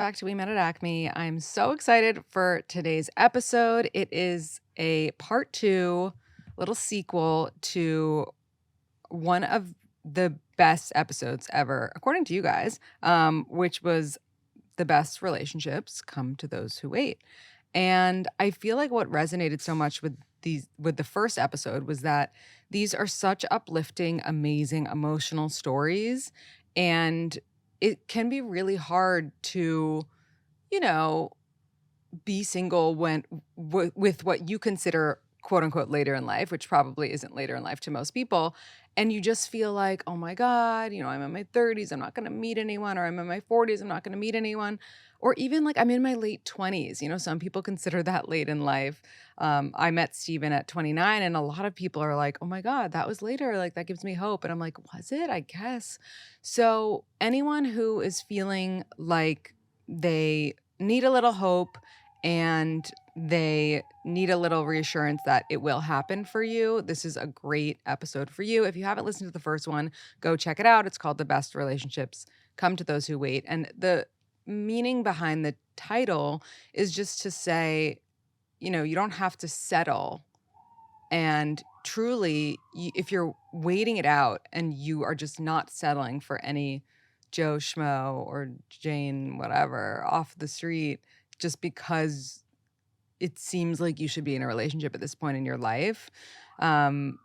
back to We Met at Acme. I'm so excited for today's episode. It is a part two, little sequel to one of the best episodes ever, according to you guys, which was the best relationships come to those who wait. And I feel like what resonated so much with the first episode was that these are such uplifting, amazing, emotional stories. And it can be really hard to, you know, be single when with what you consider quote unquote later in life, which probably isn't later in life to most people. And you just feel like, oh my God, I'm in my 30s, I'm not going to meet anyone, or I'm in my 40s, I'm not going to meet anyone. Or even like I'm in my late 20s. Some people consider that late in life. I met Steven at 29, and a lot of people are like, oh my God, that was later. Like that gives me hope. And I'm like, was it? I guess. So, anyone who is feeling like they need a little hope and they need a little reassurance that it will happen for you, this is a great episode for you. If you haven't listened to the first one, go check it out. It's called The Best Relationships Come to Those Who Wait. And the meaning behind the title is just to say, you don't have to settle. And truly, if you're waiting it out and you are just not settling for any Joe Schmo or Jane, whatever, off the street, just because it seems like you should be in a relationship at this point in your life, um,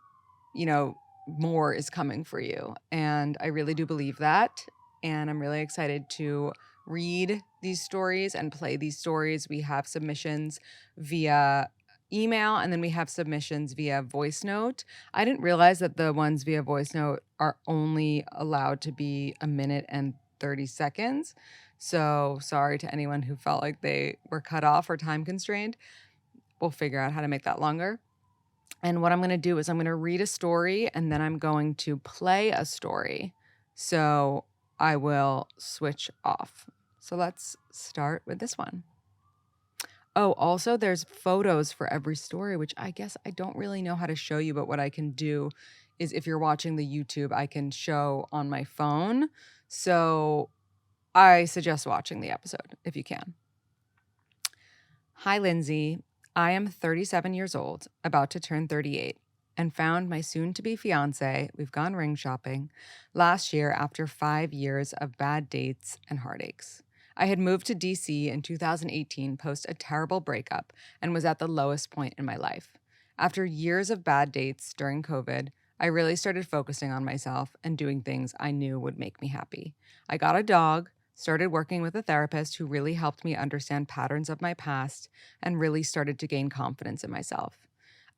you know, more is coming for you. And I really do believe that. And I'm really excited to read these stories and play these stories. We have submissions via email, and then we have submissions via voice note. I didn't realize that the ones via voice note are only allowed to be a minute and 30 seconds. So sorry to anyone who felt like they were cut off or time constrained. We'll figure out how to make that longer. And what I'm going to do is I'm going to read a story and then I'm going to play a story. So I will switch off. So let's start with this one. Oh, also there's photos for every story, which I guess I don't really know how to show you, but what I can do is if you're watching the YouTube, I can show on my phone. So I suggest watching the episode if you can. Hi, Lindsay. I am 37 years old, about to turn 38, and found my soon-to-be fiancé, we've gone ring shopping, last year after 5 years of bad dates and heartaches. I had moved to DC in 2018 post a terrible breakup and was at the lowest point in my life. After years of bad dates during COVID, I really started focusing on myself and doing things I knew would make me happy. I got a dog, started working with a therapist who really helped me understand patterns of my past, and really started to gain confidence in myself.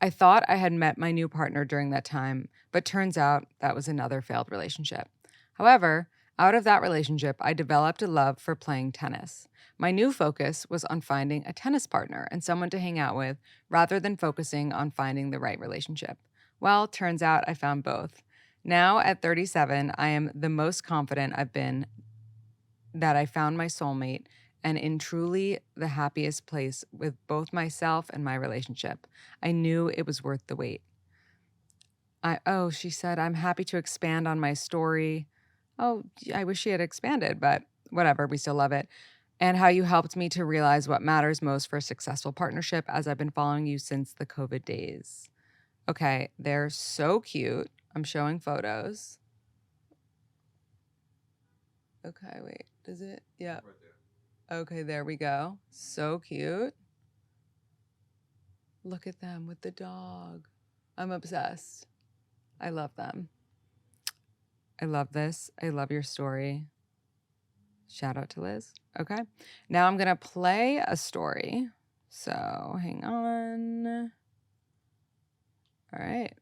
I thought I had met my new partner during that time, but turns out that was another failed relationship. However, out of that relationship, I developed a love for playing tennis. My new focus was on finding a tennis partner and someone to hang out with rather than focusing on finding the right relationship. Well, turns out I found both. Now, at 37, I am the most confident I've been that I found my soulmate and in truly the happiest place with both myself and my relationship. I knew it was worth the wait. She said, I'm happy to expand on my story. Oh, I wish she had expanded, but whatever, we still love it. And how you helped me to realize what matters most for a successful partnership as I've been following you since the COVID days. Okay, they're so cute. I'm showing photos. Okay, wait, does it? Yeah. Okay, there we go. So cute. Look at them with the dog. I'm obsessed. I love them. I love this. I love your story. Shout out to Liz. Okay. Now I'm going to play a story. So hang on. All right.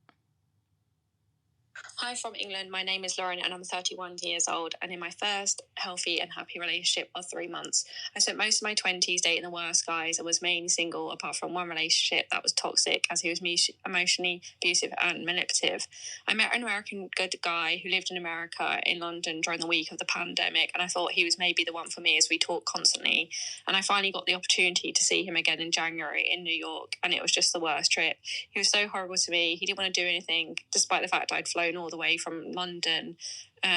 Hi from England. My name is Lauren and I'm 31 years old and in my first healthy and happy relationship of 3 months. I spent most of my 20s dating the worst guys. I was mainly single apart from one relationship that was toxic as he was emotionally abusive and manipulative. I met an American good guy who lived in America in London during the week of the pandemic and I thought he was maybe the one for me as we talked constantly. And I finally got the opportunity to see him again in January in New York and it was just the worst trip. He was so horrible to me. He didn't want to do anything despite the fact I'd flown all the way from London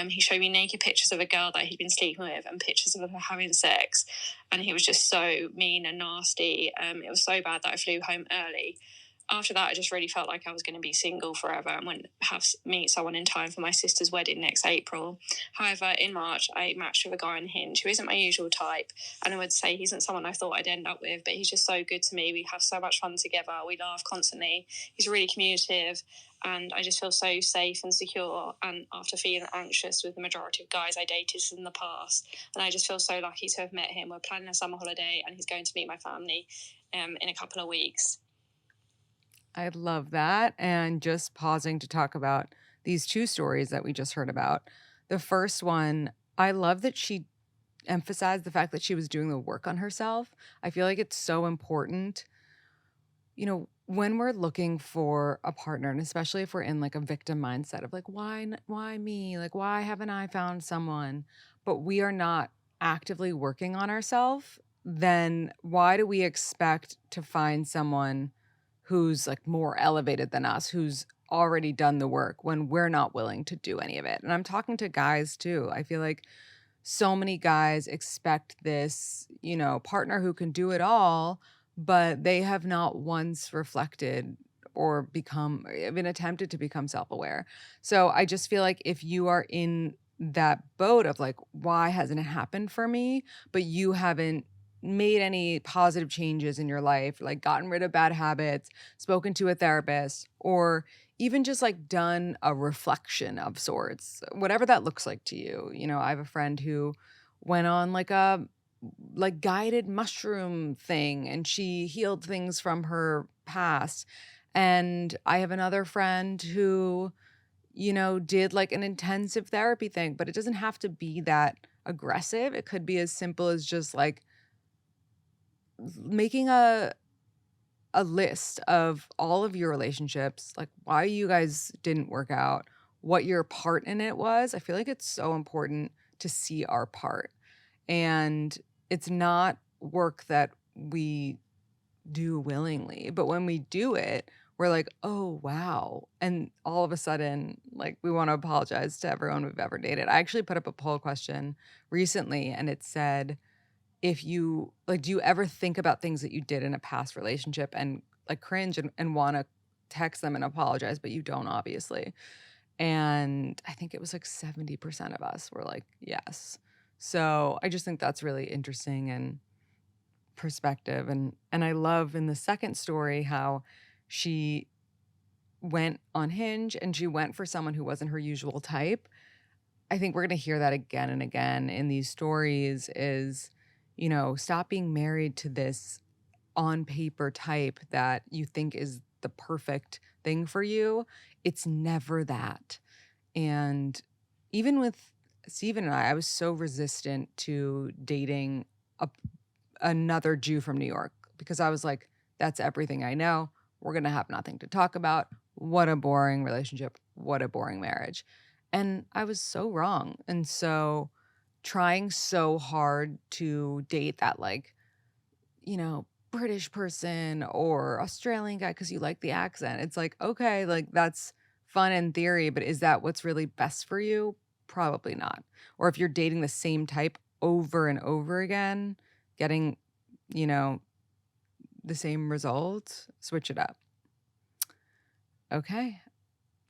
He showed me naked pictures of a girl that he'd been sleeping with and pictures of her having sex, and he was just so mean and nasty. It was so bad that I flew home early. After that, I just really felt like I was going to be single forever and wouldn't have meet someone in time for my sister's wedding next April. However, in March, I matched with a guy on Hinge who isn't my usual type, and I would say he isn't someone I thought I'd end up with, but he's just so good to me. We have so much fun together. We laugh constantly. He's really communicative, and I just feel so safe and secure. And after feeling anxious with the majority of guys I dated in the past, and I just feel so lucky to have met him. We're planning a summer holiday, and he's going to meet my family in a couple of weeks. I love that. And just pausing to talk about these two stories that we just heard about. The first one, I love that she emphasized the fact that she was doing the work on herself. I feel like it's so important, when we're looking for a partner, and especially if we're in like a victim mindset of like, why me? Like, why haven't I found someone? But we are not actively working on ourselves, then why do we expect to find someone who's like more elevated than us, who's already done the work when we're not willing to do any of it? And I'm talking to guys too. I feel like so many guys expect this, partner who can do it all, but they have not once reflected or been attempted to become self-aware. So I just feel like if you are in that boat of like, why hasn't it happened for me? But you haven't made any positive changes in your life, like gotten rid of bad habits, spoken to a therapist, or even just like done a reflection of sorts, whatever that looks like to you. I have a friend who went on like a guided mushroom thing and she healed things from her past. And I have another friend who, did like an intensive therapy thing, but it doesn't have to be that aggressive. It could be as simple as just like making a list of all of your relationships, like why you guys didn't work out, what your part in it was. I feel like it's so important to see our part. And it's not work that we do willingly, but when we do it, we're like, oh, wow. And all of a sudden, like, we want to apologize to everyone we've ever dated. I actually put up a poll question recently and it said, if you like, do you ever think about things that you did in a past relationship and like cringe and want to text them and apologize, but you don't, obviously? And I think it was like 70% of us were like, yes. So I just think that's really interesting and perspective. And I love in the second story how she went on Hinge and she went for someone who wasn't her usual type. I think we're going to hear that again and again in these stories is, stop being married to this on paper type that you think is the perfect thing for you. It's never that. And even with Steven and I was so resistant to dating a, another Jew from New York because I was like, that's everything I know. We're going to have nothing to talk about. What a boring relationship. What a boring marriage. And I was so wrong. And so trying so hard to date that, like, British person or Australian guy because you like the accent. It's like, okay, like that's fun in theory, but is that what's really best for you? Probably not. Or if you're dating the same type over and over again, getting, you know, the same results, switch it up. Okay.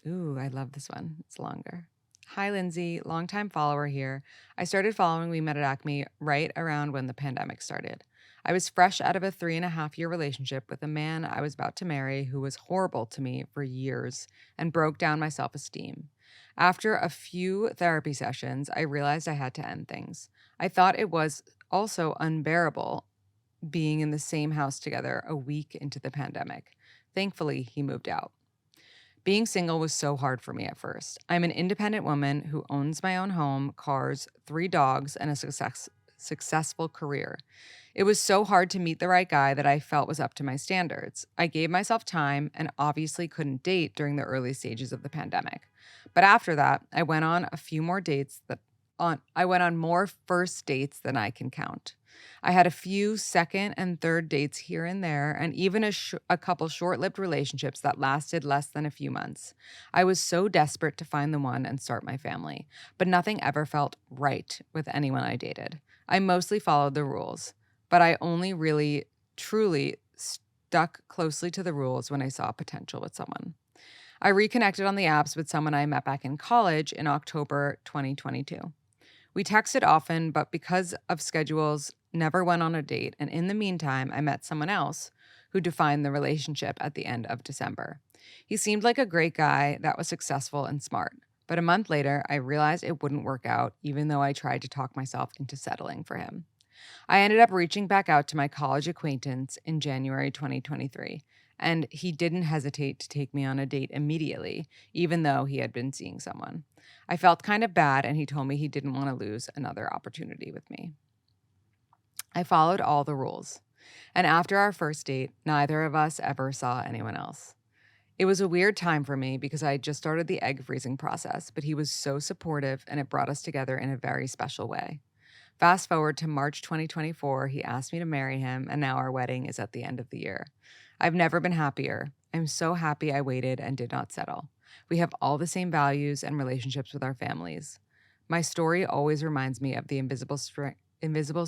Ooh, I love this one. It's longer. Hi, Lindsay, longtime follower here. I started following We Met at Acme right around when the pandemic started. I was fresh out of a 3.5 year relationship with a man I was about to marry who was horrible to me for years and broke down my self esteem. After a few therapy sessions, I realized I had to end things. I thought it was also unbearable being in the same house together a week into the pandemic. Thankfully, he moved out. Being single was so hard for me at first. I'm an independent woman who owns my own home, cars, 3 dogs, and a successful career. It was so hard to meet the right guy that I felt was up to my standards. I gave myself time and obviously couldn't date during the early stages of the pandemic. But after that, I went on more first dates than I can count. I had a few second and third dates here and there, and even a couple short lived relationships that lasted less than a few months. I was so desperate to find the one and start my family, but nothing ever felt right with anyone I dated. I mostly followed the rules, but I only really, truly stuck closely to the rules when I saw potential with someone. I reconnected on the apps with someone I met back in college in October 2022. We texted often, but because of schedules, never went on a date. And in the meantime, I met someone else who defined the relationship at the end of December. He seemed like a great guy that was successful and smart. But a month later, I realized it wouldn't work out, even though I tried to talk myself into settling for him. I ended up reaching back out to my college acquaintance in January 2023, and he didn't hesitate to take me on a date immediately, even though he had been seeing someone. I felt kind of bad, and he told me he didn't want to lose another opportunity with me. I followed all the rules, and after our first date, neither of us ever saw anyone else. It was a weird time for me because I had just started the egg freezing process, but he was so supportive and it brought us together in a very special way. Fast forward to March 2024, he asked me to marry him, and now our wedding is at the end of the year. I've never been happier. I'm so happy I waited and did not settle. We have all the same values and relationships with our families. My story always reminds me of the invisible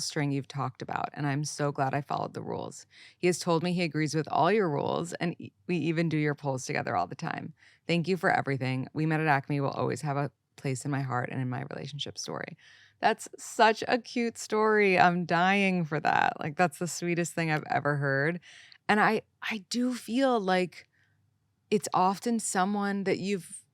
string you've talked about, and I'm so glad I followed the rules. He has told me he agrees with all your rules, and we even do your polls together all the time. Thank you for everything. We met at Acme will always have a place in my heart and in my relationship story. That's such a cute story. I'm dying for that. Like, that's the sweetest thing I've ever heard. And I do feel like it's often someone that you've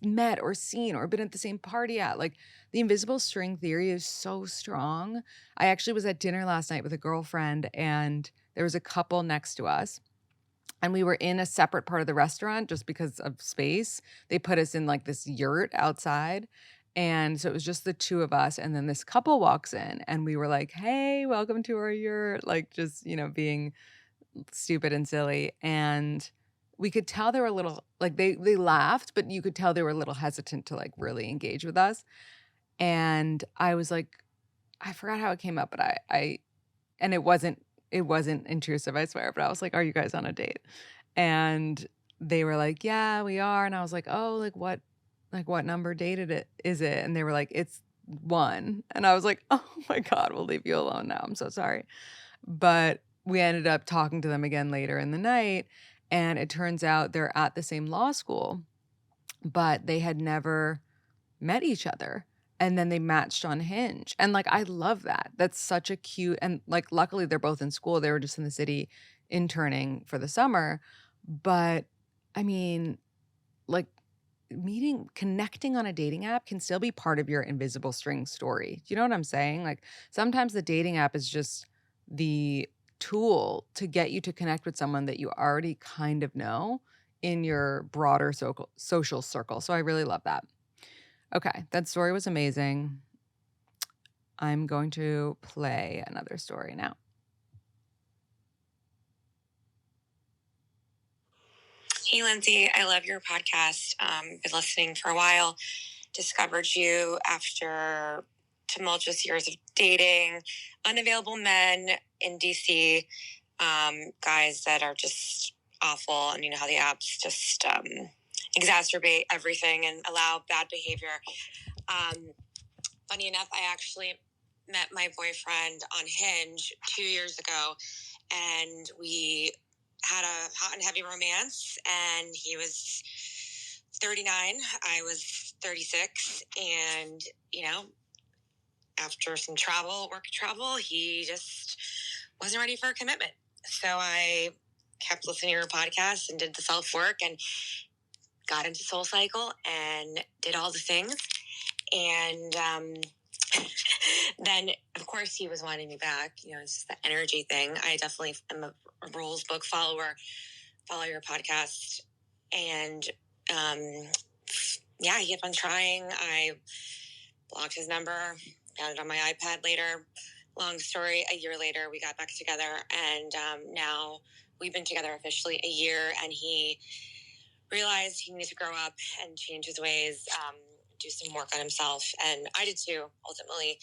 met or seen or been at the same party at. Like, the invisible string theory is so strong. I actually was at dinner last night with a girlfriend, and there was a couple next to us. And we were in a separate part of the restaurant just because of space. They put us in like this yurt outside. And so it was just the two of us. And then this couple walks in, and we were like, hey, welcome to our yurt. Like, just, being stupid and silly. And we could tell they were a little like they laughed, but you could tell they were a little hesitant to like really engage with us. And I was like, I forgot how it came up, but I and it wasn't intrusive, I swear, but I was like, "Are you guys on a date?" And they were like, "Yeah, we are." And I was like, "Oh, like what number dated it is it?" And they were like, "It's 1." And I was like, "Oh my God, we'll leave you alone now. I'm so sorry." But we ended up talking to them again later in the night, and it turns out they're at the same law school, but they had never met each other. And then they matched on Hinge. And like, I love that. That's such a cute, and like, luckily they're both in school. They were just in the city interning for the summer. But I mean, like, connecting on a dating app can still be part of your invisible string story. Do you know what I'm saying? Like, sometimes the dating app is just the tool to get you to connect with someone that you already kind of know in your broader social circle. So I really love that. Okay, that story was amazing. I'm going to play another story now. Hey, Lindsay, I love your podcast. Been listening for a while. Discovered you after tumultuous years of dating, unavailable men in DC, guys that are just awful. And you know how the apps just exacerbate everything and allow bad behavior. Funny enough, I actually met my boyfriend on Hinge 2 years ago, and we had a hot and heavy romance. And he was 39, I was 36, and after some work travel, he just wasn't ready for a commitment. So I kept listening to your podcast and did the self work and got into Soul Cycle and did all the things. And then, of course, he was wanting me back. It's just the energy thing. I definitely am a rules book follower, follow your podcast. And yeah, he kept on trying. I blocked his number, found it on my iPad later. Long story, a year later, we got back together. And now we've been together officially a year. And he realized he needed to grow up and change his ways. do some work on himself. And I did too, ultimately.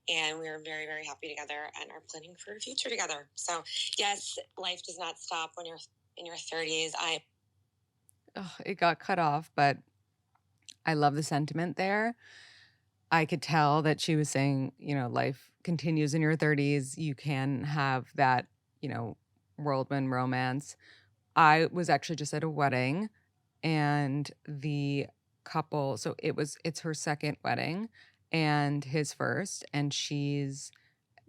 And we were very, very happy together and are planning for a future together. So, yes, life does not stop when you're in your 30s. Ugh, it got cut off, but I love the sentiment there. I could tell that she was saying, life continues in your 30s. You can have that, whirlwind romance. I was actually just at a wedding and the couple, so it's her second wedding and his first, and she's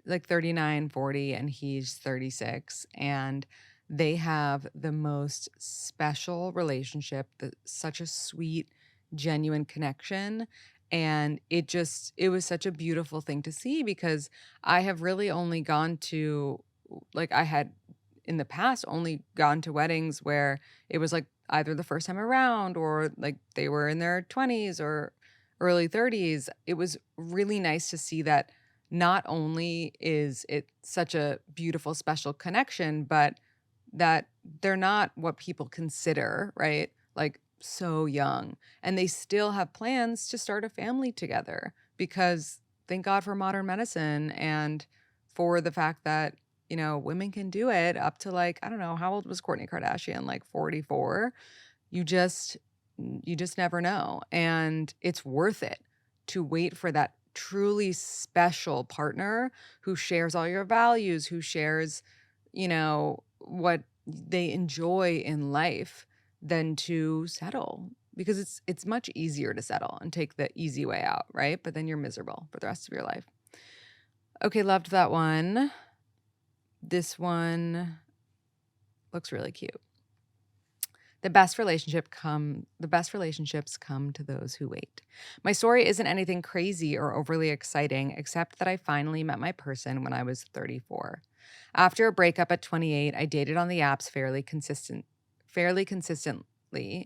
like 39, 40, and he's 36, and they have the most special relationship, such a sweet, genuine connection, and it was such a beautiful thing to see because I have really only gone to like I had in the past only gone to weddings where it was like either the first time around or like they were in their 20s or early 30s. It was really nice to see that not only is it such a beautiful, special connection, but that they're not what people consider, right? Like so young. And they still have plans to start a family together because thank God for modern medicine and for the fact that, women can do it up to like, I don't know, how old was Kourtney Kardashian? Like 44? You just you just never know, and it's worth it to wait for that truly special partner who shares all your values, who shares, what they enjoy in life than to settle because it's much easier to settle and take the easy way out, right? But then you're miserable for the rest of your life. Okay, loved that one. This one looks really cute. The best relationships come to those who wait. My story isn't anything crazy or overly exciting, except that I finally met my person when I was 34. After a breakup at 28, I dated on the apps fairly consistently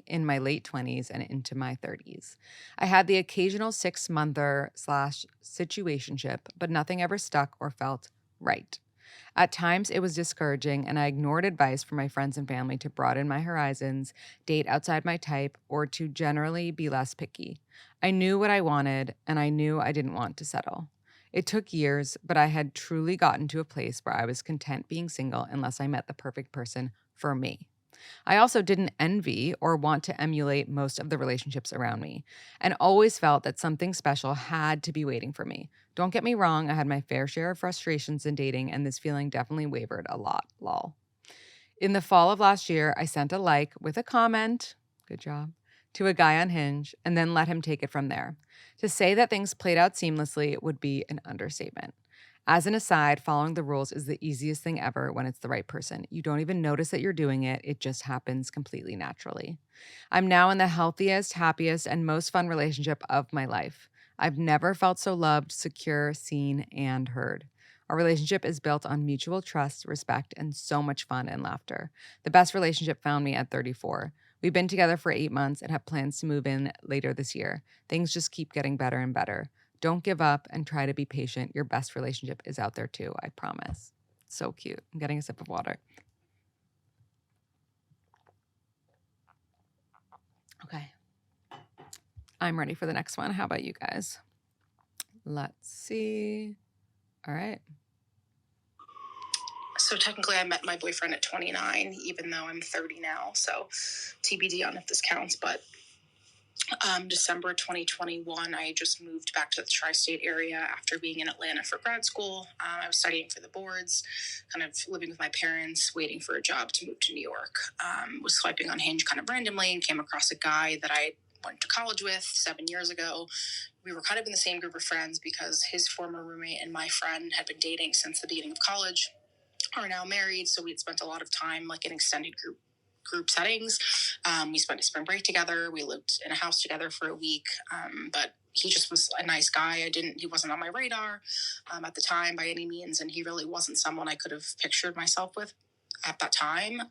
in my late 20s and into my 30s. I had the occasional 6-monther slash situationship, but nothing ever stuck or felt right. At times, it was discouraging, and I ignored advice from my friends and family to broaden my horizons, date outside my type, or to generally be less picky. I knew what I wanted, and I knew I didn't want to settle. It took years, but I had truly gotten to a place where I was content being single unless I met the perfect person for me. I also didn't envy or want to emulate most of the relationships around me, and always felt that something special had to be waiting for me. Don't get me wrong, I had my fair share of frustrations in dating, and this feeling definitely wavered a lot, lol. In the fall of last year, I sent a like with a comment, good job, to a guy on Hinge, and then let him take it from there. To say that things played out seamlessly would be an understatement. As an aside, following the rules is the easiest thing ever when it's the right person. You don't even notice that you're doing it, it just happens completely naturally. I'm now in the healthiest, happiest, and most fun relationship of my life. I've never felt so loved, secure, seen, and heard. Our relationship is built on mutual trust, respect, and so much fun and laughter. The best relationship found me at 34. We've been together for 8 months and have plans to move in later this year. Things just keep getting better and better. Don't give up and try to be patient. Your best relationship is out there too, I promise. So cute. I'm getting a sip of water. Okay. I'm ready for the next one. How about you guys? Let's see. All right. So technically, I met my boyfriend at 29, even though I'm 30 now. So TBD on if this counts. But December 2021, I just moved back to the tri-state area after being in Atlanta for grad school. I was studying for the boards, kind of living with my parents, waiting for a job to move to New York. Was swiping on Hinge kind of randomly and came across a guy that I went to college with 7 years ago. We were kind of in the same group of friends because his former roommate and my friend had been dating since the beginning of college, are now married, so we'd spent a lot of time like in extended group settings. We spent a spring break together. We lived in a house together for a week. But he just was a nice guy. He wasn't on my radar at the time by any means, and he really wasn't someone I could have pictured myself with at that time.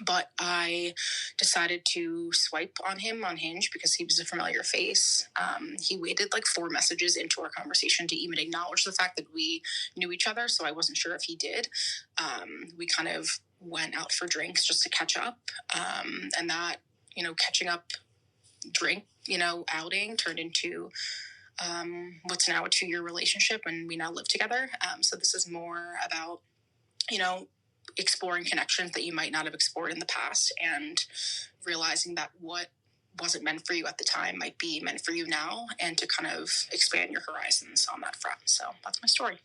But I decided to swipe on him on Hinge because he was a familiar face. He waited like 4 messages into our conversation to even acknowledge the fact that we knew each other, so I wasn't sure if he did. We kind of went out for drinks just to catch up, and that, catching up drink outing turned into what's now a 2-year relationship, and we now live together. So this is more about, you know, exploring connections that you might not have explored in the past, and realizing that what wasn't meant for you at the time might be meant for you now, and to kind of expand your horizons on that front. So that's my story.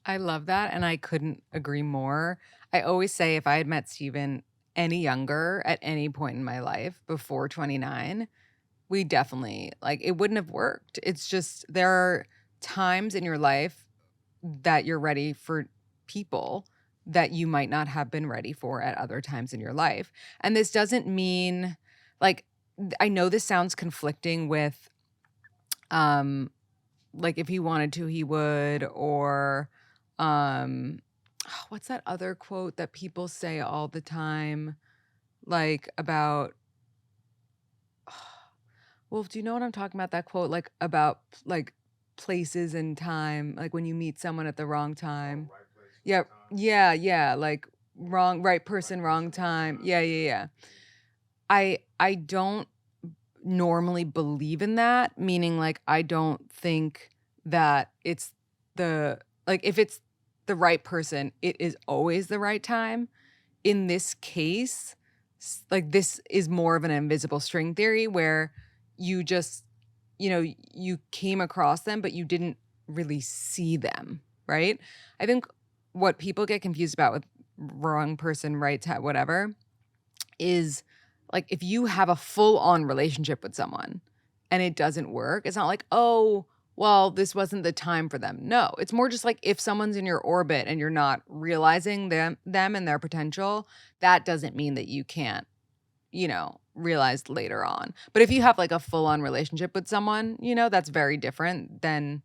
I love that, and I couldn't agree more. I always say if I had met Steven any younger at any point in my life before 29, we definitely like, it wouldn't have worked. It's just there are times in your life that you're ready for people that you might not have been ready for at other times in your life. And this doesn't mean like I know this sounds conflicting with um like if he wanted to he would, or um what's that other quote that people say all the time like about well, do you know what I'm talking about? That quote, like about like places and time, like when you meet someone at the wrong time. Yeah, yeah, like right person, wrong time. Yeah. I don't normally believe in that, meaning like I don't think that it's the like if it's the right person, it is always the right time. In this case, like this is more of an invisible string theory where you just, you came across them, but you didn't really see them, right? I think what people get confused about with wrong person, right time, whatever, is like if you have a full on relationship with someone and it doesn't work, it's not like, oh, well, this wasn't the time for them. No, it's more just like if someone's in your orbit and you're not realizing them and their potential, that doesn't mean that you can't, realize later on. But if you have like a full on relationship with someone, that's very different. Then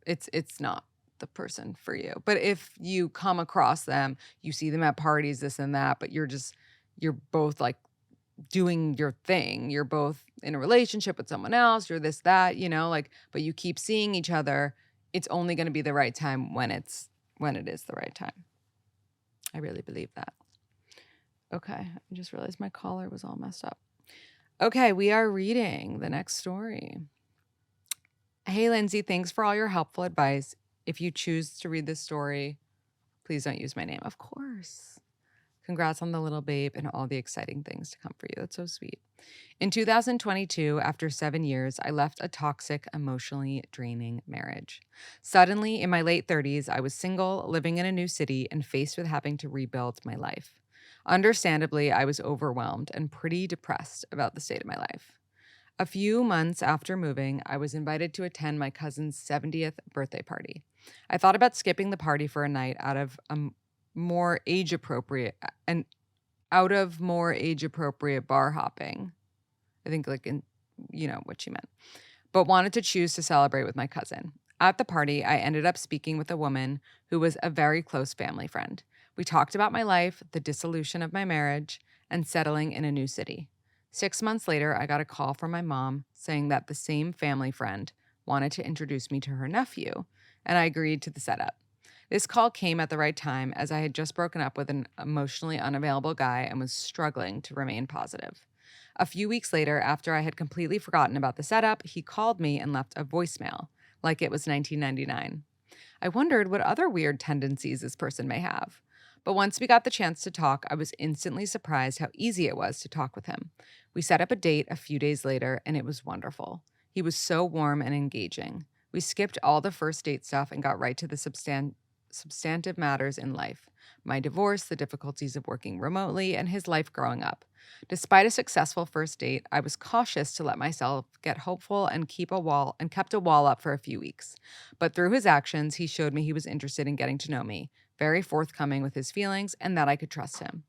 it's not the person for you. But if you come across them, you see them at parties, this and that, but you're both like doing your thing. You're both in a relationship with someone else, you're this, that, like, but you keep seeing each other. It's only going to be the right time when it is the right time. I really believe that. Okay. I just realized my collar was all messed up. Okay. We are reading the next story. Hey, Lindsay, thanks for all your helpful advice. If you choose to read this story, please don't use my name. Of course. Congrats on the little babe and all the exciting things to come for you. That's so sweet. In 2022, after 7 years, I left a toxic, emotionally draining marriage. Suddenly, in my late 30s, I was single, living in a new city, and faced with having to rebuild my life. Understandably, I was overwhelmed and pretty depressed about the state of my life. A few months after moving, I was invited to attend my cousin's 70th birthday party. I thought about skipping the party for a night out of more age appropriate and out of more age appropriate bar hopping. I think like in what she meant. But wanted to choose to celebrate with my cousin. At the party, I ended up speaking with a woman who was a very close family friend. We talked about my life, the dissolution of my marriage, and settling in a new city. 6 months later, I got a call from my mom saying that the same family friend wanted to introduce me to her nephew, and I agreed to the setup. This call came at the right time as I had just broken up with an emotionally unavailable guy and was struggling to remain positive. A few weeks later, after I had completely forgotten about the setup, he called me and left a voicemail, like it was 1999. I wondered what other weird tendencies this person may have. But once we got the chance to talk, I was instantly surprised how easy it was to talk with him. We set up a date a few days later, and it was wonderful. He was so warm and engaging. We skipped all the first date stuff and got right to the substantive matters in life: my divorce, the difficulties of working remotely, and his life growing up. Despite a successful first date, I was cautious to let myself get hopeful and kept a wall up for a few weeks. But through his actions, he showed me he was interested in getting to know me, very forthcoming with his feelings, and that I could trust him.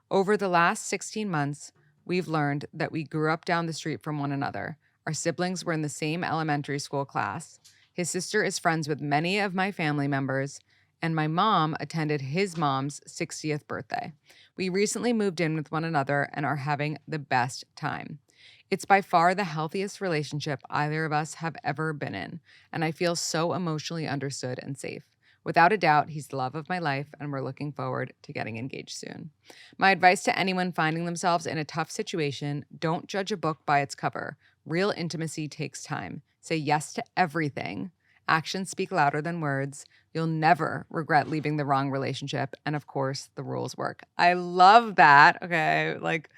Over the last 16 months, we've learned that we grew up down the street from one another. Our siblings were in the same elementary school class. His sister is friends with many of my family members, and my mom attended his mom's 60th birthday. We recently moved in with one another and are having the best time. It's by far the healthiest relationship either of us have ever been in, and I feel so emotionally understood and safe. Without a doubt, he's the love of my life, and we're looking forward to getting engaged soon. My advice to anyone finding themselves in a tough situation: don't judge a book by its cover. Real intimacy takes time. Say yes to everything. Actions speak louder than words. You'll never regret leaving the wrong relationship. And of course, the rules work. I love that. Okay. Like,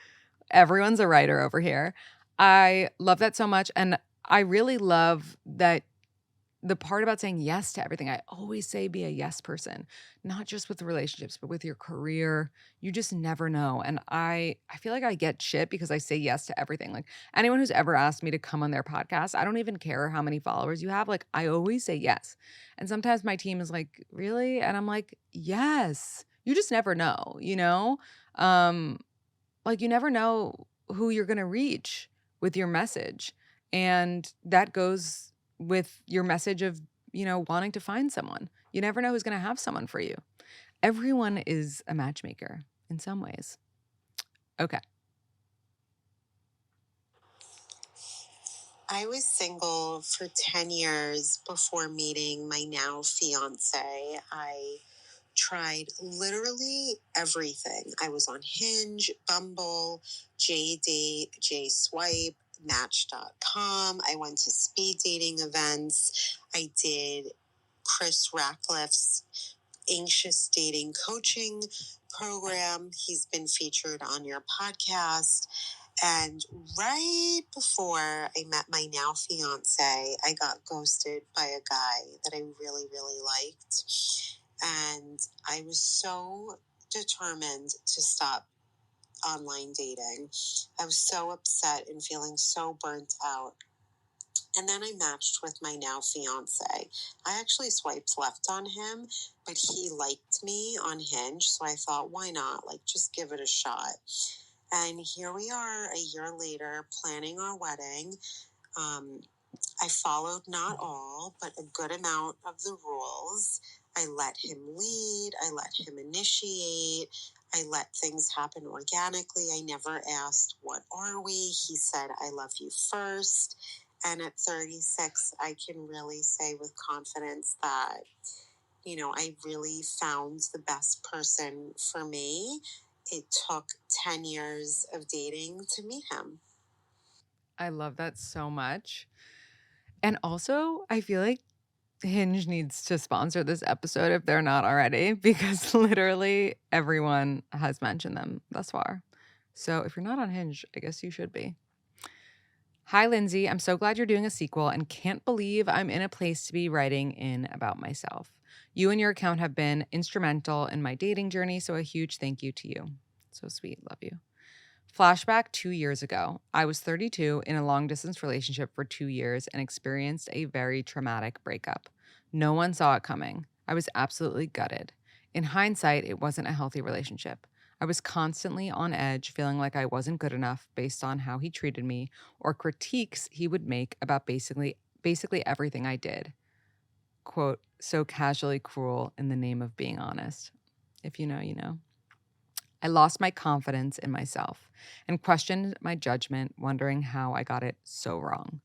everyone's a writer over here. I love that so much. And I really love that the part about saying yes to everything. I always say be a yes person, not just with relationships, but with your career. You just never know. And I feel like I get shit because I say yes to everything. Like, anyone who's ever asked me to come on their podcast, I don't even care how many followers you have. Like, I always say yes. And sometimes my team is like, "Really?" And I'm like, "Yes." You just never know, you know? Um like, you never know who you're gonna reach with your message, and that goes with your message of, wanting to find someone. You never know who's gonna have someone for you. Everyone is a matchmaker in some ways. Okay. I was single for 10 years before meeting my now fiance. I tried literally everything. I was on Hinge, Bumble, JDate, JSwipe, Match.com. I went to speed dating events. I did Chris Ratcliffe's anxious dating coaching program. He's been featured on your podcast. And right before I met my now fiance, I got ghosted by a guy that I really, really liked. And I was so determined to stop online dating. I was so upset and feeling so burnt out. And then I matched with my now fiance. I actually swiped left on him, but he liked me on Hinge. So I thought, why not? Like, just give it a shot. And here we are a year later planning our wedding. Um, I followed not all, but a good amount of the rules. I let him lead, I let him initiate, I let things happen organically. I never asked, "What are we?" He said, "I love you first." And at 36, I can really say with confidence that, I really found the best person for me. It took 10 years of dating to meet him. I love that so much. And also, I feel like Hinge needs to sponsor this episode if they're not already, because literally everyone has mentioned them thus far. So if you're not on Hinge, I guess you should be. Hi, Lindsay. I'm so glad you're doing a sequel and can't believe I'm in a place to be writing in about myself. You and your account have been instrumental in my dating journey, so a huge thank you to you. So sweet. Love you. Flashback 2 years ago. I was 32 in a long distance relationship for 2 years and experienced a very traumatic breakup. No one saw it coming. I was absolutely gutted. In hindsight, it wasn't a healthy relationship. I was constantly on edge, feeling like I wasn't good enough based on how he treated me or critiques he would make about basically everything I did. Quote, so casually cruel in the name of being honest. If you know, you know. I lost my confidence in myself and questioned my judgment, wondering how I got it so wrong.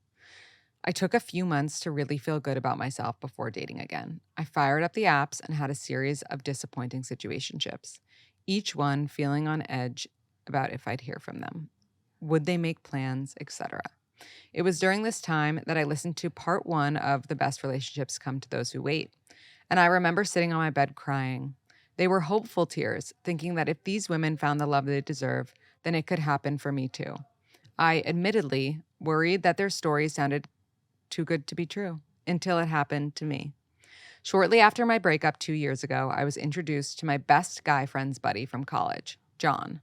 I took a few months to really feel good about myself before dating again. I fired up the apps and had a series of disappointing situationships, each one feeling on edge about if I'd hear from them. Would they make plans, etc. It was during this time that I listened to part one of The Best Relationships Come to Those Who Wait. And I remember sitting on my bed crying. They were hopeful tears, thinking that if these women found the love they deserve, then it could happen for me too. I admittedly worried that their stories sounded too good to be true until it happened to me. Shortly after my breakup 2 years ago, I was introduced to my best guy friend's buddy from college, John.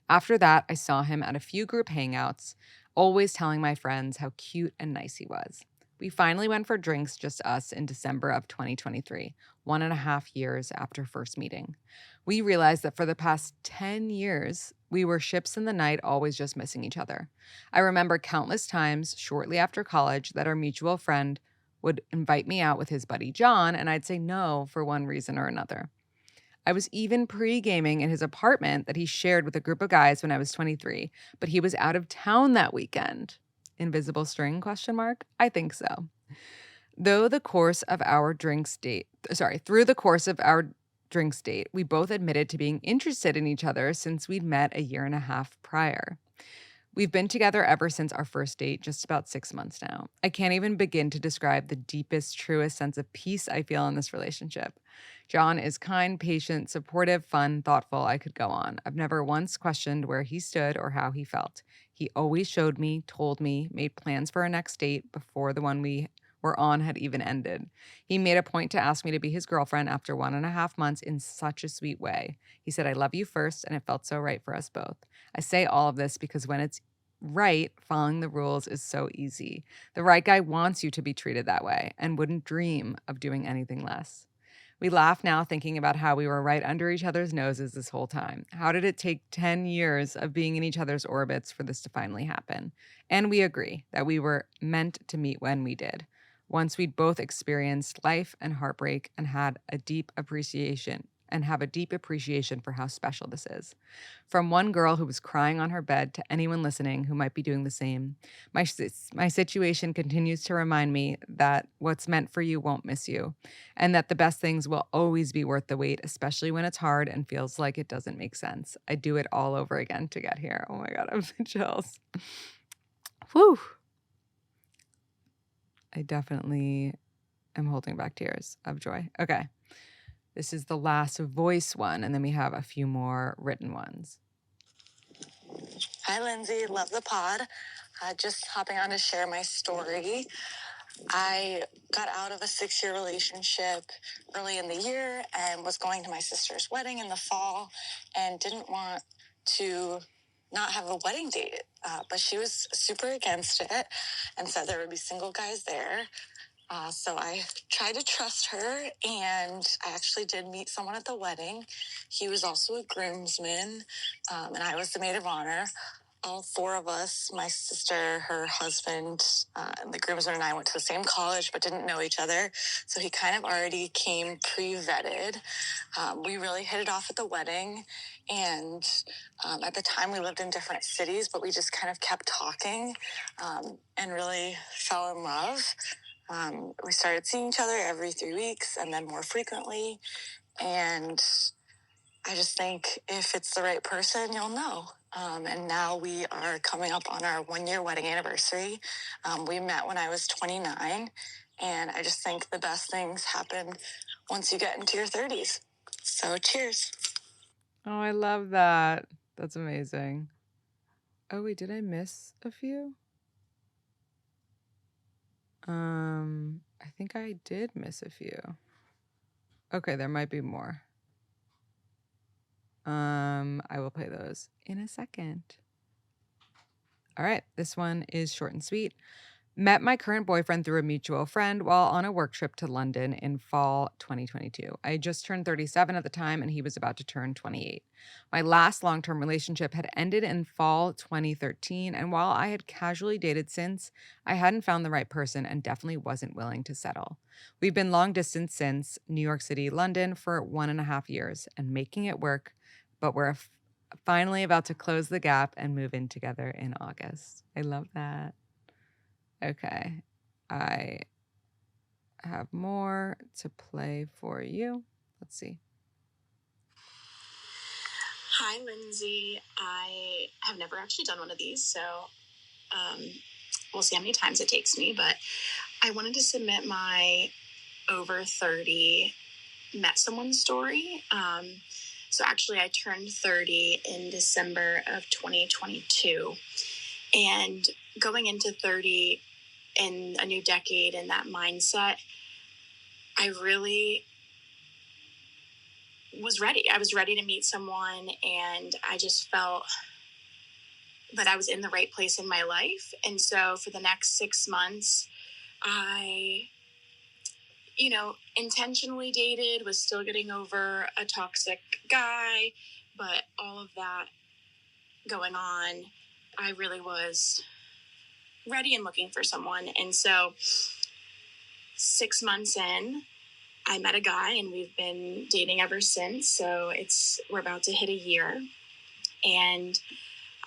After that, I saw him at a few group hangouts, always telling my friends how cute and nice he was. We finally went for drinks, just us, in December of 2023, 1.5 years after first meeting. We realized that for the past 10 years, we were ships in the night, always just missing each other. I remember countless times shortly after college that our mutual friend would invite me out with his buddy John, and I'd say no for one reason or another. I was even pre-gaming in his apartment that he shared with a group of guys when I was 23, but he was out of town that weekend. Invisible string question mark? I think so. Though the course of our drinks date, sorry, through the course of our drinks date, we both admitted to being interested in each other since we'd met a year and a half prior. We've been together ever since our first date, just about 6 months now. I can't even begin to describe the deepest, truest sense of peace I feel in this relationship. John is kind, patient, supportive, fun, thoughtful. I could go on. I've never once questioned where he stood or how he felt. He always showed me, told me, made plans for our next date before the one we were on had even ended. He made a point to ask me to be his girlfriend after 1.5 months in such a sweet way. He said, I love you first, and it felt so right for us both. I say all of this because when it's right, following the rules is so easy. The right guy wants you to be treated that way and wouldn't dream of doing anything less. We laugh now thinking about how we were right under each other's noses this whole time. How did it take 10 years of being in each other's orbits for this to finally happen? And we agree that we were meant to meet when we did. Once we'd both experienced life and heartbreak and had a deep appreciation and have a deep appreciation for how special this is. From one girl who was crying on her bed to anyone listening who might be doing the same, my situation continues to remind me that what's meant for you won't miss you, and that the best things will always be worth the wait, especially when it's hard and feels like it doesn't make sense. I do it all over again to get here. Oh my God, I'm the chills. Whew. I definitely am holding back tears of joy. Okay. This is the last voice one, and then we have a few more written ones. Hi, Lindsay. Love the pod. Just hopping on to share my story. I got out of a 6-year relationship early in the year and was going to my sister's wedding in the fall and didn't want to not have a wedding date. But she was super against it and said there would be single guys there. So I tried to trust her, and I actually did meet someone at the wedding. He was also a groomsman, and I was the maid of honor. All four of us, my sister, her husband, and the groomsman and I went to the same college but didn't know each other. So he kind of already came pre-vetted. We really hit it off at the wedding. And at the time we lived in different cities, but we just kind of kept talking and really fell in love. We started seeing each other every 3 weeks and then more frequently. And I just think if it's the right person, you'll know. And now we are coming up on our 1-year wedding anniversary. We met when I was 29. And I just think the best things happen once you get into your 30s. So cheers. Oh, I love that. That's amazing. Oh, wait, did I miss a few? I think I did miss a few. Okay, there might be more. I will play those in a second. All right, this one is short and sweet. Met my current boyfriend through a mutual friend while on a work trip to London in fall 2022. I had just turned 37 at the time, and he was about to turn 28. My last long-term relationship had ended in fall 2013, and while I had casually dated since, I hadn't found the right person and definitely wasn't willing to settle. We've been long distance since New York City, London for 1.5 years and making it work, but we're finally about to close the gap and move in together in August. I love that. Okay, I have more to play for you. Let's see. Hi, Lindsay. I have never actually done one of these, so we'll see how many times it takes me. But I wanted to submit my over 30 met someone story. So actually, I turned 30 in December of 2022. And going into 30 in a new decade and that mindset, I really was ready. I was ready to meet someone, and I just felt that I was in the right place in my life. And so for the next 6 months, I, intentionally dated, was still getting over a toxic guy, but all of that going on, I really was ready and looking for someone. And so 6 months in, I met a guy and we've been dating ever since. So we're about to hit a year. And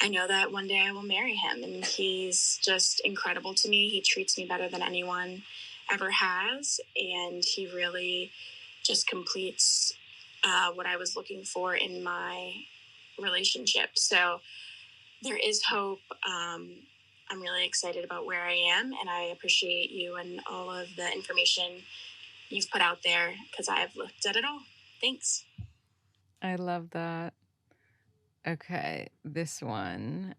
I know that one day I will marry him, and he's just incredible to me. He treats me better than anyone. ever has. And he really just completes what I was looking for in my relationship. So there is hope. I'm really excited about where I am, and I appreciate you and all of the information you've put out there because I have looked at it all. Thanks. I love that. Okay, this one.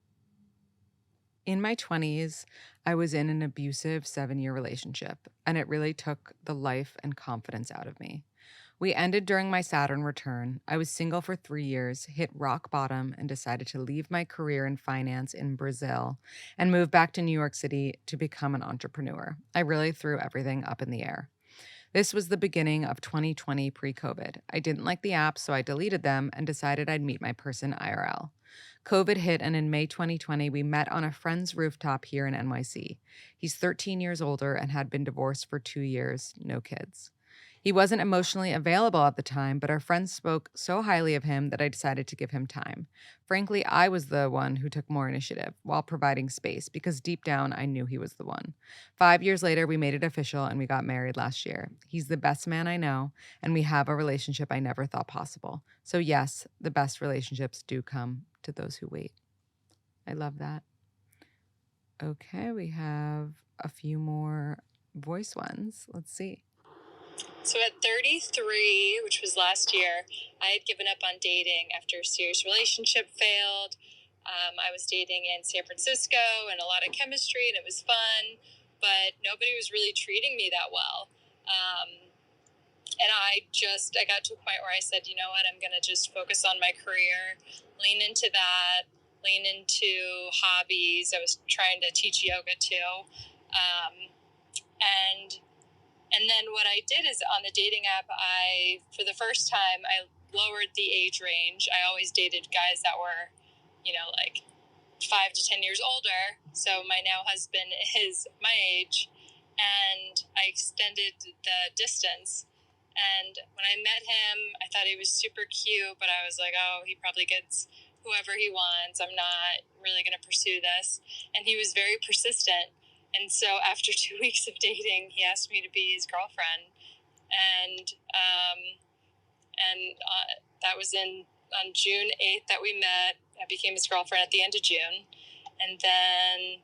In my 20s, I was in an abusive 7-year relationship, and it really took the life and confidence out of me. We ended during my Saturn return. I was single for 3 years, hit rock bottom, and decided to leave my career in finance in Brazil and move back to New York City to become an entrepreneur. I really threw everything up in the air. This was the beginning of 2020 pre COVID. I didn't like the apps, so I deleted them and decided I'd meet my person IRL. COVID hit, and in May 2020, we met on a friend's rooftop here in NYC. He's 13 years older and had been divorced for 2 years, no kids. He wasn't emotionally available at the time, but our friends spoke so highly of him that I decided to give him time. Frankly, I was the one who took more initiative while providing space because deep down I knew he was the one. 5 years later, we made it official and we got married last year. He's the best man I know, and we have a relationship I never thought possible. So, yes, the best relationships do come to those who wait. I love that. Okay, we have a few more voice ones. Let's see. So at 33, which was last year, I had given up on dating after a serious relationship failed. I was dating in San Francisco and a lot of chemistry, and it was fun, but nobody was really treating me that well. And I got to a point where I said, you know what, I'm going to just focus on my career, lean into that, lean into hobbies. I was trying to teach yoga too. And then what I did is on the dating app, for the first time, I lowered the age range. I always dated guys that were, like 5 to 10 years older. So my now husband is my age, and I extended the distance. And when I met him, I thought he was super cute, but I was like, oh, he probably gets whoever he wants. I'm not really going to pursue this. And he was very persistent. And so after 2 weeks of dating, he asked me to be his girlfriend. And that was on June 8th that we met. I became his girlfriend at the end of June. And then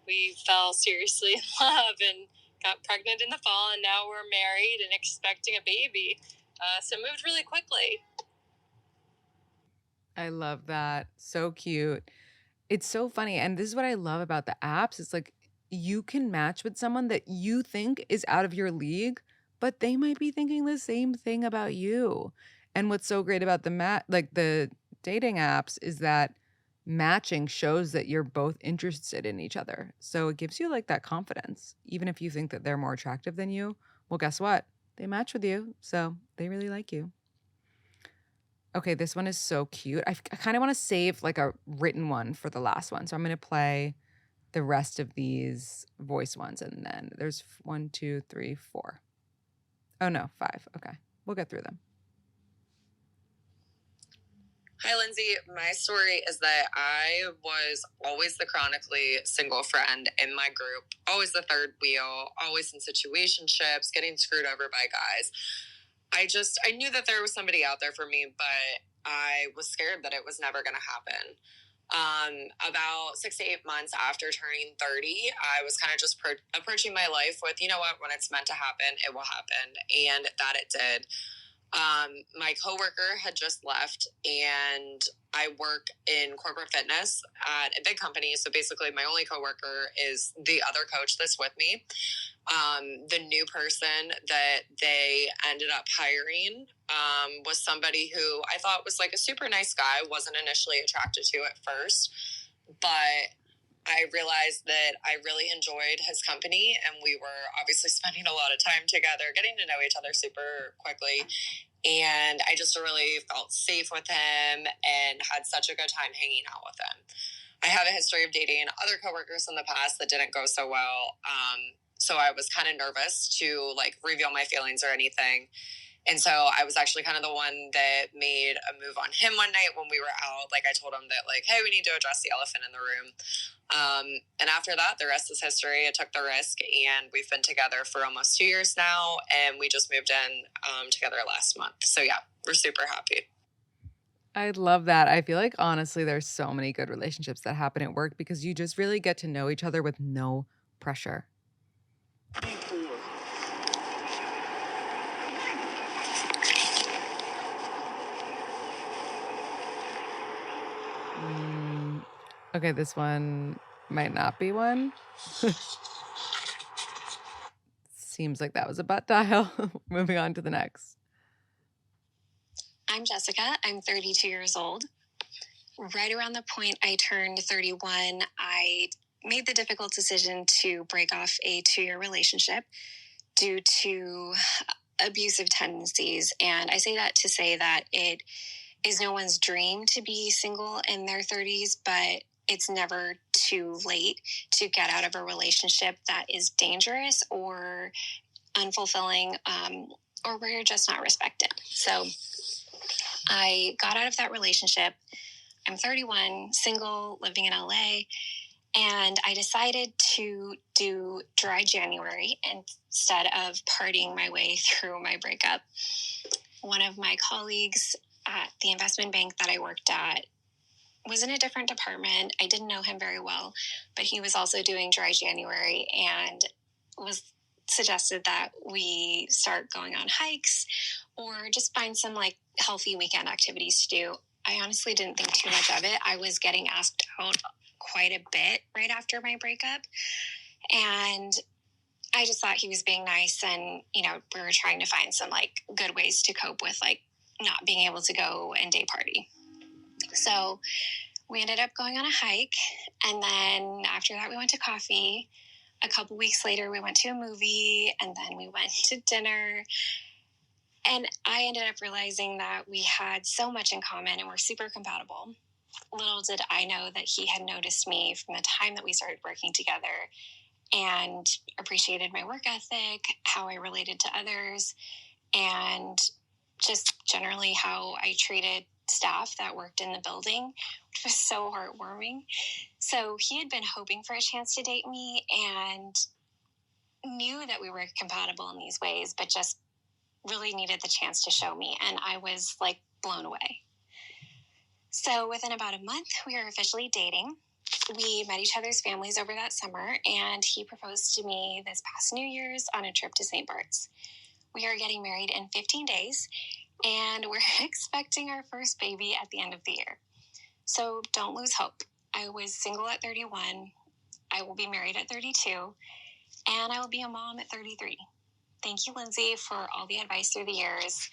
we fell seriously in love and got pregnant in the fall. And now we're married and expecting a baby. So it moved really quickly. I love that. So cute. It's so funny. And this is what I love about the apps. It's like you can match with someone that you think is out of your league, but they might be thinking the same thing about you. And what's so great about the dating apps is that matching shows that you're both interested in each other. So it gives you like that confidence. Even if you think that they're more attractive than you, well, guess what? They match with you. So they really like you. Okay, this one is so cute. I kind of want to save like a written one for the last one. So I'm going to play the rest of these voice ones. And then there's 1, 2, 3, 4. Oh, no, 5. Okay, we'll get through them. Hi, Lindsay. My story is that I was always the chronically single friend in my group, always the third wheel, always in situationships, getting screwed over by guys. I knew that there was somebody out there for me, but I was scared that it was never going to happen. About 6 to 8 months after turning 30, I was kind of just approaching my life with, you know what, when it's meant to happen, it will happen. And that it did. My coworker had just left, and I work in corporate fitness at a big company. So basically my only coworker is the other coach that's with me. The new person that they ended up hiring was somebody who I thought was like a super nice guy. Wasn't initially attracted to at first, but I realized that I really enjoyed his company, and we were obviously spending a lot of time together, getting to know each other super quickly. And I just really felt safe with him and had such a good time hanging out with him. I have a history of dating other coworkers in the past that didn't go so well. So I was kind of nervous to like reveal my feelings or anything. And so I was actually kind of the one that made a move on him one night when we were out. Like I told him that like, hey, we need to address the elephant in the room. And after that, the rest is history. I took the risk, and we've been together for almost 2 years now, and we just moved in together last month. So yeah, we're super happy. I love that. I feel like honestly, there's so many good relationships that happen at work because you just really get to know each other with no pressure. Okay, this one might not be one. Seems like that was a butt dial. Moving on to the next. I'm Jessica. I'm 32 years old. Right around the point I turned 31, I made the difficult decision to break off a 2-year relationship due to abusive tendencies. And I say that to say that it is no one's dream to be single in their 30s, but it's never too late to get out of a relationship that is dangerous or unfulfilling, or where you're just not respected. So I got out of that relationship. I'm 31, single, living in LA, and I decided to do dry January instead of partying my way through my breakup. One of my colleagues at the investment bank that I worked at was in a different department. I didn't know him very well, but he was also doing dry January and was suggested that we start going on hikes or just find some like healthy weekend activities to do. I honestly didn't think too much of it. I was getting asked out quite a bit right after my breakup, and I just thought he was being nice, and we were trying to find some like good ways to cope with like not being able to go and day party. So we ended up going on a hike, and then after that we went to coffee. A couple weeks later we went to a movie, and then we went to dinner. And I ended up realizing that we had so much in common and we're super compatible. Little did I know that he had noticed me from the time that we started working together and appreciated my work ethic, how I related to others, and just generally how I treated staff that worked in the building, which was so heartwarming. So he had been hoping for a chance to date me and knew that we were compatible in these ways, but just really needed the chance to show me. And I was like blown away. So within about a month, we were officially dating. We met each other's families over that summer, and he proposed to me this past New Year's on a trip to St. Bart's. We are getting married in 15 days, and we're expecting our first baby at the end of the year. So don't lose hope. I was single at 31. I will be married at 32, and I will be a mom at 33. Thank you, Lindsay, for all the advice through the years.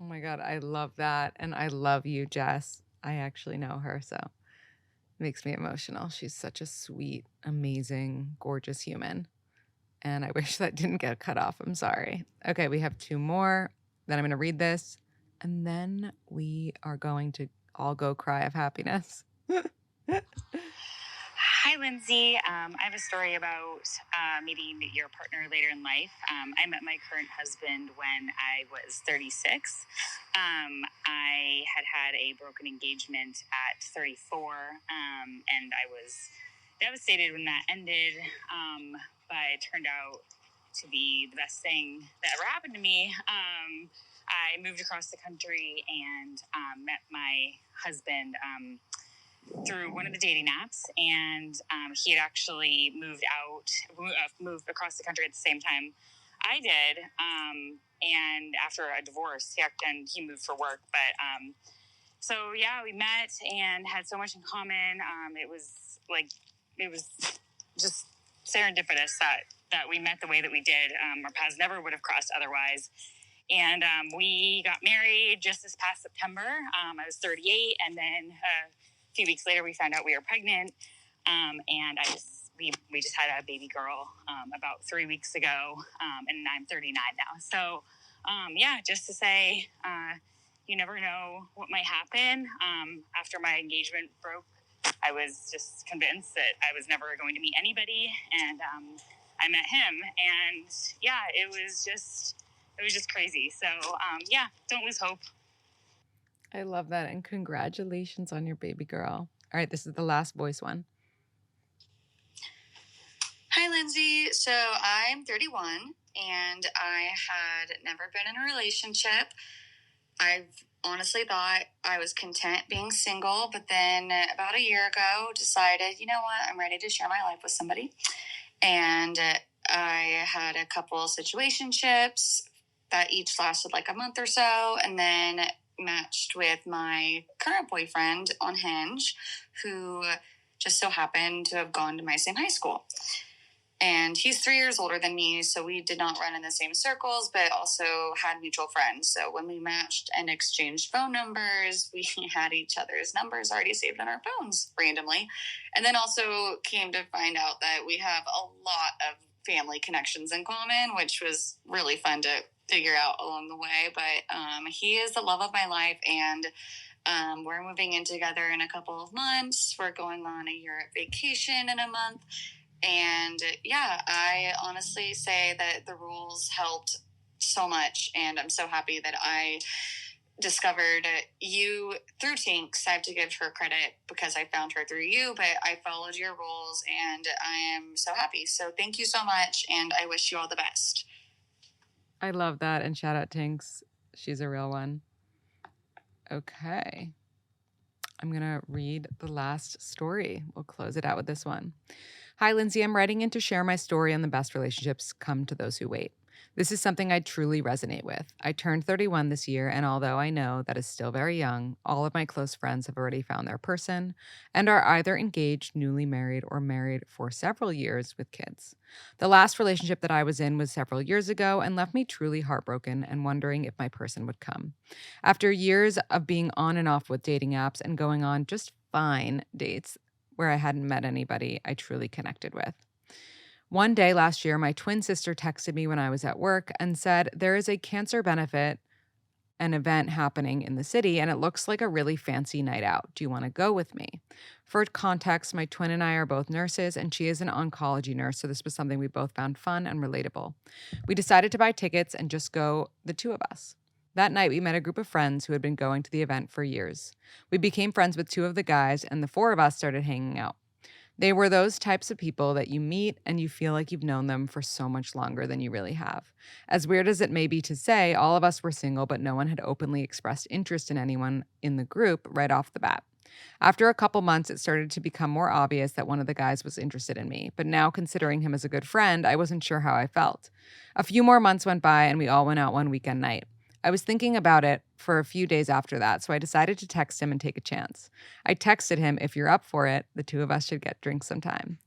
Oh my God, I love that. And I love you, Jess. I actually know her, so it makes me emotional. She's such a sweet, amazing, gorgeous human. And I wish that didn't get cut off. I'm sorry. Okay, we have 2 more. Then I'm going to read this. And then we are going to all go cry of happiness. Hi, Lindsay. I have a story about meeting your partner later in life. I met my current husband when I was 36. I had a broken engagement at 34, and I was devastated when that ended, but it turned out to be the best thing that ever happened to me. I moved across the country and met my husband through one of the dating apps, and he had actually moved across the country at the same time I did, and after a divorce, he moved for work, but so yeah, we met and had so much in common. It was just serendipitous that we met the way that we did. Our paths never would have crossed otherwise. And we got married just this past September. I was 38, and then a few weeks later, we found out we were pregnant. And we just had a baby girl about 3 weeks ago, and I'm 39 now. So, just to say, you never know what might happen. After my engagement broke, I was just convinced that I was never going to meet anybody, and I met him, and yeah, it it was just crazy. So yeah, don't lose hope. I love that. And congratulations on your baby girl. All right, this is the last voice one. Hi, Lindsay. So I'm 31 and I had never been in a relationship. I've honestly thought I was content being single, but then about a year ago decided, you know what, I'm ready to share my life with somebody. And I had a couple situationships that each lasted like a month or so, and then matched with my current boyfriend on Hinge, who just so happened to have gone to my same high school. And he's 3 years older than me, so we did not run in the same circles, but also had mutual friends. So when we matched and exchanged phone numbers, we had each other's numbers already saved on our phones randomly. And then also came to find out that we have a lot of family connections in common, which was really fun to figure out along the way. But he is the love of my life, and we're moving in together in a couple of months. We're going on a Europe vacation in a month. And yeah, I honestly say that the rules helped so much. And I'm so happy that I discovered you through Tinks. I have to give her credit because I found her through you, but I followed your rules and I am so happy. So thank you so much. And I wish you all the best. I love that. And shout out Tinks. She's a real one. Okay. I'm going to read the last story. We'll close it out with this one. Hi, Lindsay. I'm writing in to share my story on the best relationships come to those who wait. This is something I truly resonate with. I turned 31 this year, and although I know that is still very young, all of my close friends have already found their person and are either engaged, newly married, or married for several years with kids. The last relationship that I was in was several years ago and left me truly heartbroken and wondering if my person would come. After years of being on and off with dating apps and going on just fine dates where I hadn't met anybody I truly connected with. One day last year, my twin sister texted me when I was at work and said, there is a cancer benefit, an event happening in the city, and it looks like a really fancy night out. Do you want to go with me? For context, my twin and I are both nurses, and she is an oncology nurse, so this was something we both found fun and relatable. We decided to buy tickets and just go, the two of us. That night, we met a group of friends who had been going to the event for years. We became friends with two of the guys, and the four of us started hanging out. They were those types of people that you meet and you feel like you've known them for so much longer than you really have. As weird as it may be to say, all of us were single, but no one had openly expressed interest in anyone in the group right off the bat. After a couple months, it started to become more obvious that one of the guys was interested in me, but now considering him as a good friend, I wasn't sure how I felt. A few more months went by and we all went out one weekend night. I was thinking about it for a few days after that, so I decided to text him and take a chance. I texted him, if you're up for it, the two of us should get drinks sometime.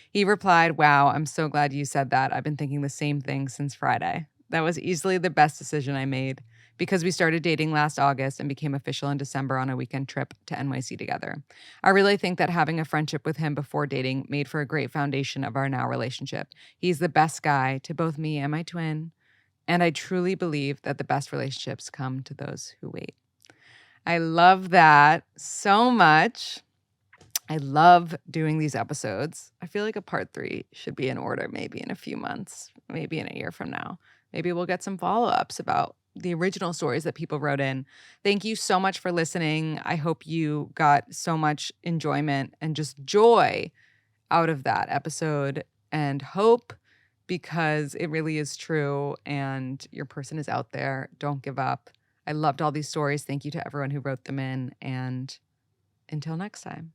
He replied, wow, I'm so glad you said that. I've been thinking the same thing since Friday. That was easily the best decision I made because we started dating last August and became official in December on a weekend trip to NYC together. I really think that having a friendship with him before dating made for a great foundation of our now relationship. He's the best guy to both me and my twin. And I truly believe that the best relationships come to those who wait. I love that so much. I love doing these episodes. I feel like a part 3 should be in order maybe in a few months, maybe in a year from now. Maybe we'll get some follow-ups about the original stories that people wrote in. Thank you so much for listening. I hope you got so much enjoyment and just joy out of that episode and hope, because it really is true and your person is out there. Don't give up. I loved all these stories. Thank you to everyone who wrote them in. And until next time.